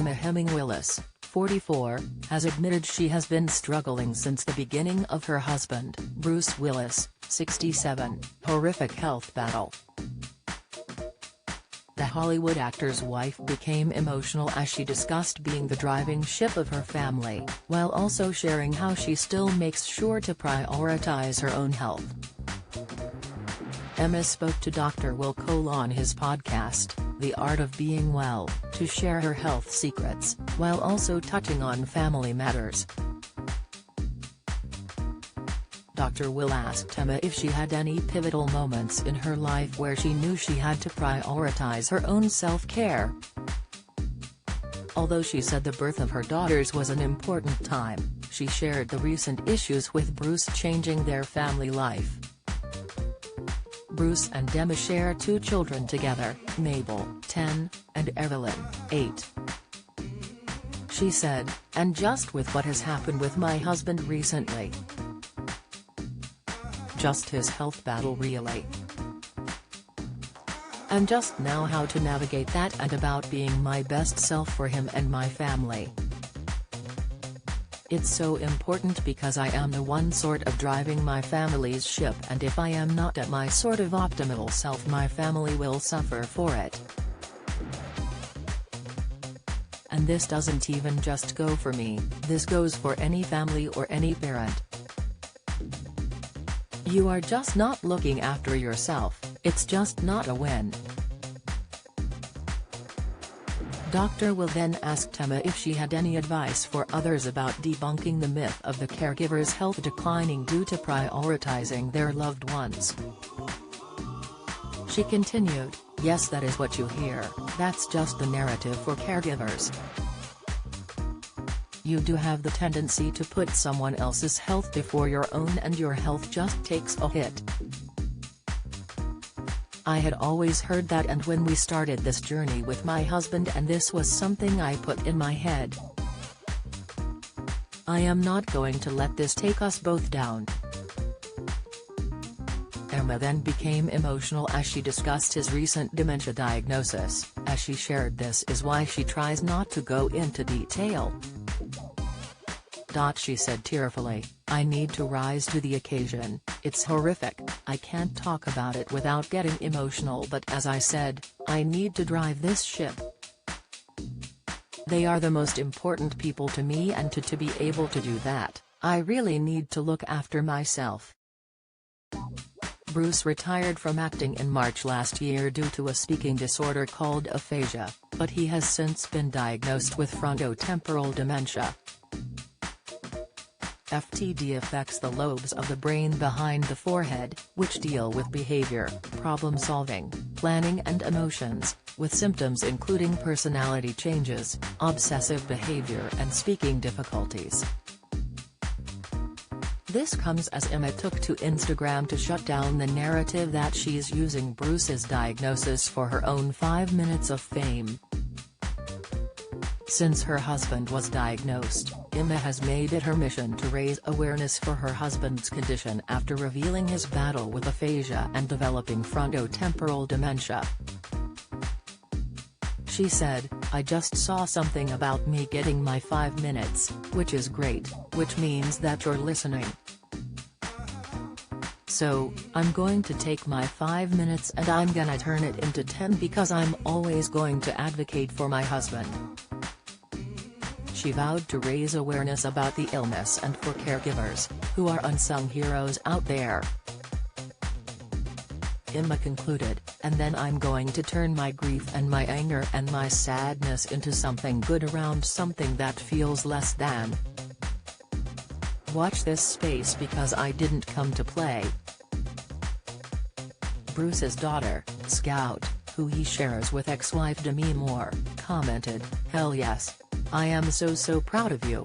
Willis, 44, has admitted she has been struggling since the beginning of her husband, Bruce Willis, 67, horrific health battle. The Hollywood actor's wife became emotional as she discussed being the driving ship of her family, while also sharing how she still makes sure to prioritize her own health. Emma spoke to Dr. Will on his podcast, The Art of Being Well, to share her health secrets, while also touching on family matters. Dr. Will asked Emma if she had any pivotal moments in her life where she knew she had to prioritize her own self-care. Although she said the birth of her daughters was an important time, she shared the recent issues with Bruce changing their family life. Bruce and Emma share 2 children together, Mabel, 10, and Evelyn, 8. She said, "And just with what has happened with my husband recently. Just his health battle really. And just now how to navigate that and about being my best self for him and my family. It's so important because I am the one sort of driving my family's ship, and if I am not at my sort of optimal self, my family will suffer for it. And this doesn't even just go for me, this goes for any family or any parent. You are just not looking after yourself, it's just not a win." Dr. Will then asked Emma if she had any advice for others about debunking the myth of the caregiver's health declining due to prioritizing their loved ones. She continued, "Yes, that is what you hear, that's just the narrative for caregivers. You do have the tendency to put someone else's health before your own, and your health just takes a hit. I had always heard that, and when we started this journey with my husband, and this was something I put in my head. I am not going to let this take us both down." Emma then became emotional as she discussed his recent dementia diagnosis, as she shared this is why she tries not to go into detail. She said tearfully, "I need to rise to the occasion, it's horrific, I can't talk about it without getting emotional, but as I said, I need to drive this ship. They are the most important people to me, and to be able to do that, I really need to look after myself." Bruce retired from acting in March last year due to a speaking disorder called aphasia, but he has since been diagnosed with frontotemporal dementia. FTD affects the lobes of the brain behind the forehead, which deal with behavior, problem-solving, planning and emotions, with symptoms including personality changes, obsessive behavior and speaking difficulties. This comes as Emma took to Instagram to shut down the narrative that she's using Bruce's diagnosis for her own 5 minutes of fame. Since her husband was diagnosed, Emma has made it her mission to raise awareness for her husband's condition after revealing his battle with aphasia and developing frontotemporal dementia. She said, "I just saw something about me getting my 5 minutes, which is great, which means that you're listening. So, I'm going to take my 5 minutes and I'm gonna turn it into 10 because I'm always going to advocate for my husband." She vowed to raise awareness about the illness and for caregivers, who are unsung heroes out there. Emma concluded, "And then I'm going to turn my grief and my anger and my sadness into something good, around something that feels less than. Watch this space because I didn't come to play." Bruce's daughter, Scout, who he shares with ex-wife Demi Moore, commented, "Hell yes. I am so proud of you."